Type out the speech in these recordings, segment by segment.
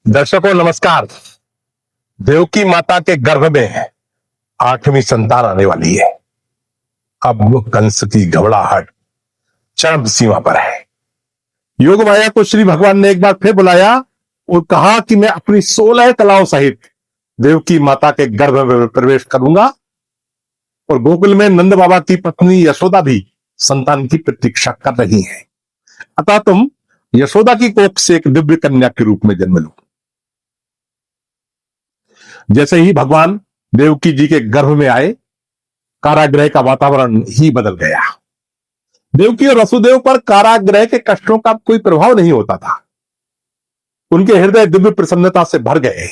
दर्शकों नमस्कार। देवकी माता के गर्भ में 8वीं संतान आने वाली है। अब वो कंस की घबराहट चरम सीमा पर है। योग माया को श्री भगवान ने एक बार फिर बुलाया और कहा कि मैं अपनी 16 कलाओं सहित देवकी माता के गर्भ में प्रवेश करूंगा और गोकुल में नंद बाबा की पत्नी यशोदा भी संतान की प्रतीक्षा कर रही है। अतः तुम यशोदा की कोख से एक दिव्य कन्या के रूप में जन्म लो। जैसे ही भगवान देवकी जी के गर्भ में आए, कारागृह का वातावरण ही बदल गया। देवकी और वसुदेव पर कारागृह के कष्टों का कोई प्रभाव नहीं होता था। उनके हृदय दिव्य प्रसन्नता से भर गए,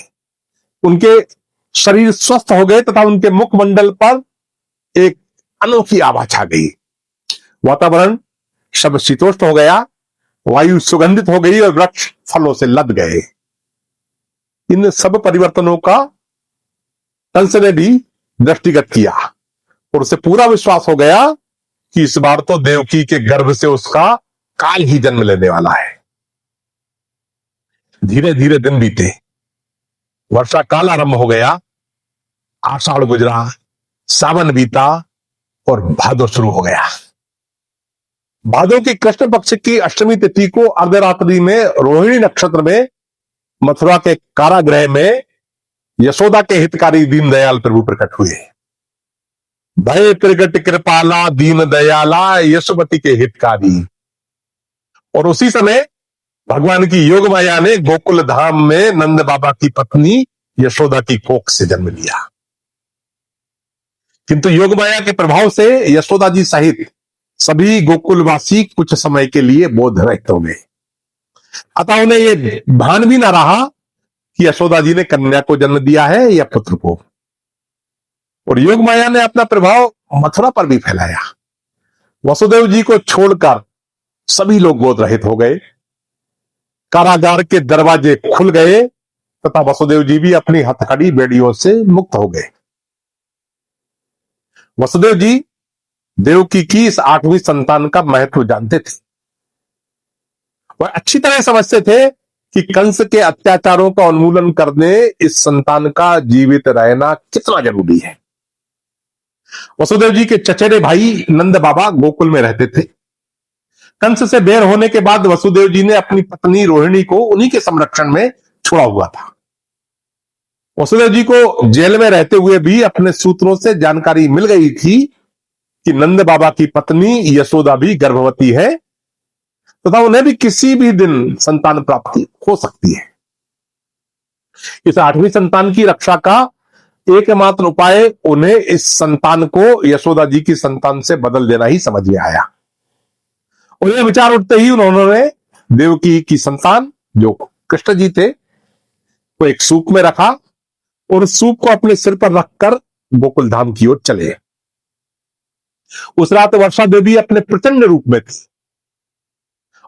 उनके शरीर स्वस्थ हो गए तथा उनके मुखमंडल पर एक अनोखी आभा छा गई। वातावरण सब शीतोष्ण हो गया, वायु सुगंधित हो गई और वृक्ष फलों से लद गए। इन सब परिवर्तनों का कंस ने भी दृष्टिगत किया और उसे पूरा विश्वास हो गया कि इस बार तो देवकी के गर्भ से उसका काल ही जन्म लेने वाला है। धीरे धीरे दिन बीते, वर्षा काल आरंभ हो गया। आषाढ़ गुजरा, सावन बीता और भादो शुरू हो गया। भादो की कृष्ण पक्ष की अष्टमी तिथि को अर्धरात्रि में रोहिणी नक्षत्र में मथुरा के कारागृह में यशोदा के हितकारी दीनदयाल प्रभु प्रकट हुए। भय प्रगट कृपाला दीन दयाला यशोमती के हितकारी। और उसी समय भगवान की योग माया ने गोकुल धाम में नंद बाबा की पत्नी यशोदा की कोख से जन्म लिया। किंतु योग माया के प्रभाव से यशोदा जी सहित सभी गोकुलवासी कुछ समय के लिए बोध रहित हो गए। अतः उन्हें यह भान भी ना रहा कि यशोदा जी ने कन्या को जन्म दिया है या पुत्र को। और योग माया ने अपना प्रभाव मथुरा पर भी फैलाया। वसुदेव जी को छोड़कर सभी लोग गोद रहित हो गए। कारागार के दरवाजे खुल गए तथा वसुदेव जी भी अपनी हथकड़ी बेड़ियों से मुक्त हो गए। वसुदेव जी देवकी की इस 8वीं संतान का महत्व जानते थे। वह अच्छी तरह समझते थे कि कंस के अत्याचारों का उन्मूलन करने इस संतान का जीवित रहना कितना जरूरी है। वसुदेव जी के चचेरे भाई नंद बाबा गोकुल में रहते थे। कंस से बेर होने के बाद वसुदेव जी ने अपनी पत्नी रोहिणी को उन्हीं के संरक्षण में छोड़ा हुआ था। वसुदेव जी को जेल में रहते हुए भी अपने सूत्रों से जानकारी मिल गई थी कि नंद बाबा की पत्नी यशोदा भी गर्भवती है तथा उन्हें भी किसी भी दिन संतान प्राप्ति हो सकती है। इस 8वीं संतान की रक्षा का एकमात्र उपाय उन्हें इस संतान को यशोदा जी की संतान से बदल देना ही समझ में आया। उन्हें विचार उठते ही उन्होंने देवकी की संतान जो कृष्ण जी थे को एक सूप में रखा और उस सूप को अपने सिर पर रखकर गोकुल धाम की ओर चले। उस रात वर्षा देवी अपने प्रचंड रूप में थी।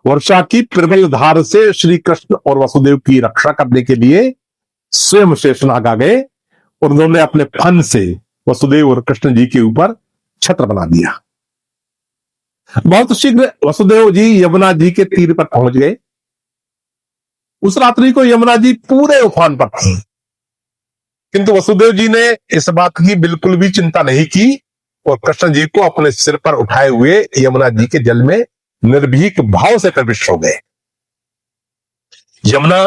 वर्षा की प्रबल धार से श्री कृष्ण और वसुदेव की रक्षा करने के लिए स्वयं शेषनाग आ गए और उन्होंने अपने फन से वसुदेव और कृष्ण जी के ऊपर छत्र बना दिया। बहुत शीघ्र वसुदेव जी यमुना जी के तीर पर पहुंच गए। उस रात्रि को यमुना जी पूरे उफान पर थी, किंतु वसुदेव जी ने इस बात की बिल्कुल भी चिंता नहीं की और कृष्ण जी को अपने सिर पर उठाए हुए यमुना जी के जल में निर्भीक भाव से प्रविष्ट हो गए। यमुना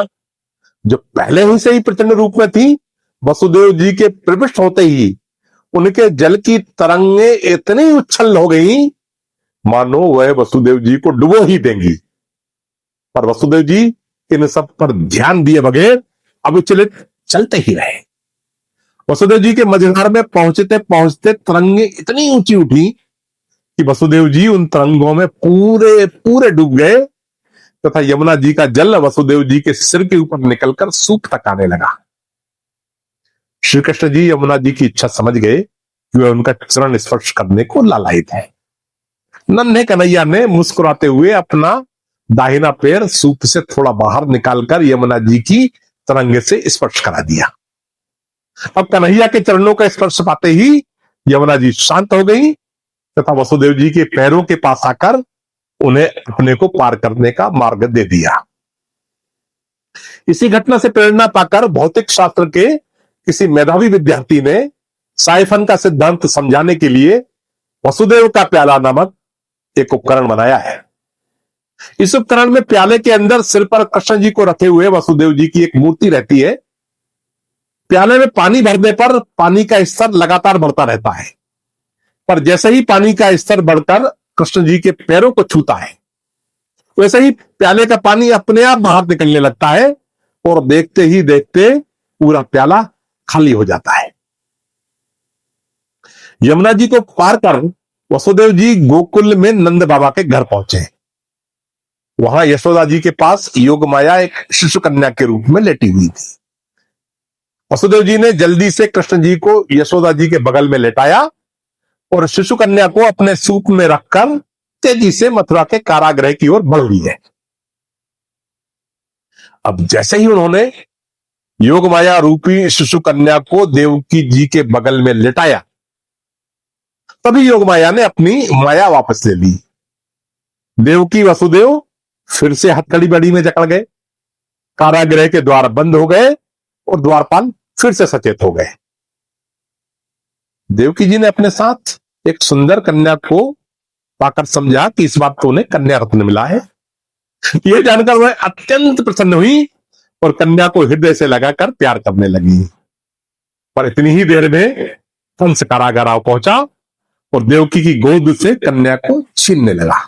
जो पहले ही से ही प्रचंड रूप में थी, वसुदेव जी के प्रविष्ट होते ही उनके जल की तरंगे इतनी उछल हो गई मानो वह वसुदेव जी को डुबो ही देंगी। पर वसुदेव जी इन सब पर ध्यान दिए बगैर अविचलित चलते ही रहे। वसुदेव जी के मझधार में पहुंचते पहुंचते तरंगे इतनी ऊंची उठी कि वसुदेव जी उन तरंगों में पूरे पूरे डूब गए तथा यमुना जी का जल वसुदेव जी के सिर के ऊपर निकलकर सूप तक आने लगा। श्री कृष्ण जी यमुना जी की इच्छा समझ गए कि वह उनका चरण स्पर्श करने को लालायित है। नन्हे कन्हैया ने मुस्कुराते हुए अपना दाहिना पैर सूप से थोड़ा बाहर निकालकर यमुना जी की तरंगे से स्पर्श करा दिया। अब कन्हैया के चरणों का स्पर्श पाते ही यमुना जी शांत हो गई तथा वसुदेव जी के पैरों के पास आकर उन्हें अपने को पार करने का मार्ग दे दिया। इसी घटना से प्रेरणा पाकर भौतिक शास्त्र के किसी मेधावी विद्यार्थी ने साइफन का सिद्धांत समझाने के लिए वसुदेव का प्याला नामक एक उपकरण बनाया है। इस उपकरण में प्याले के अंदर सिर पर कृष्ण जी को रखे हुए वसुदेव जी की एक मूर्ति रहती है। प्याले में पानी भरने पर पानी का स्तर लगातार बढ़ता रहता है, पर जैसे ही पानी का स्तर बढ़कर कृष्ण जी के पैरों को छूता है, वैसे ही प्याले का पानी अपने आप बाहर निकलने लगता है और देखते ही देखते पूरा प्याला खाली हो जाता है। यमुना जी को पार कर वसुदेव जी गोकुल में नंद बाबा के घर पहुंचे। वहां यशोदा जी के पास योग माया एक शिशु कन्या के रूप में लेटी हुई थी। वसुदेव जी ने जल्दी से कृष्ण जी को यशोदा जी के बगल में लेटाया और शिशु कन्या को अपने सूप में रखकर तेजी से मथुरा के कारागृह की ओर बढ़ लिए। अब जैसे ही उन्होंने योग माया रूपी शिशु कन्या को देवकी जी के बगल में लेटाया, तभी योग माया ने अपनी माया वापस ले ली। देवकी वसुदेव फिर से हथकड़ी बड़ी में जकड़ गए, कारागृह के द्वार बंद हो गए और द्वारपाल फिर से सचेत हो गए। देवकी जी ने अपने साथ एक सुंदर कन्या को पाकर समझा कि इस बात को उन्हें कन्या रत्न मिला है। यह जानकर वह अत्यंत प्रसन्न हुई और कन्या को हृदय से लगाकर प्यार करने लगी। पर इतनी ही देर में कंस कारागार पहुंचा और देवकी की गोद से कन्या को छीनने लगा।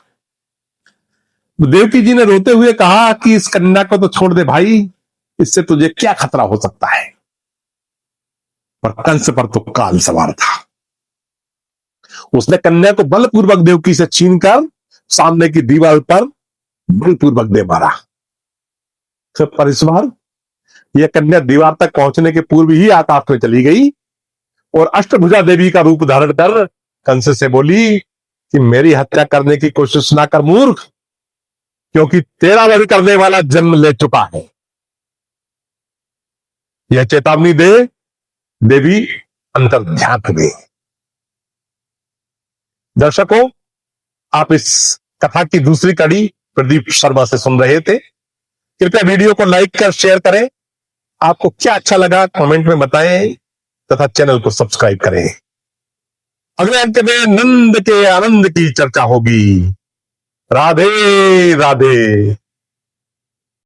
देवकी जी ने रोते हुए कहा कि इस कन्या को तो छोड़ दे भाई, इससे तुझे क्या खतरा हो सकता है। पर कंस पर तो काल सवार था। उसने कन्या को बलपूर्वक देवकी से छीनकर सामने की दीवार पर बलपूर्वक दे मारा। पर इस बार यह कन्या दीवार तक पहुंचने के पूर्व ही आकाश में चली गई और अष्टभुजा देवी का रूप धारण कर कंस से बोली कि मेरी हत्या करने की कोशिश ना कर मूर्ख, क्योंकि तेरा वध करने वाला जन्म ले चुका है। यह चेतावनी दे देवी अंतर ध्यान गई। दर्शकों, आप इस कथा की दूसरी कड़ी प्रदीप शर्मा से सुन रहे थे। कृपया वीडियो को लाइक कर शेयर करें। आपको क्या अच्छा लगा कमेंट में बताएं तथा चैनल को सब्सक्राइब करें। अगले अंक में नंद के आनंद की चर्चा होगी। राधे राधे।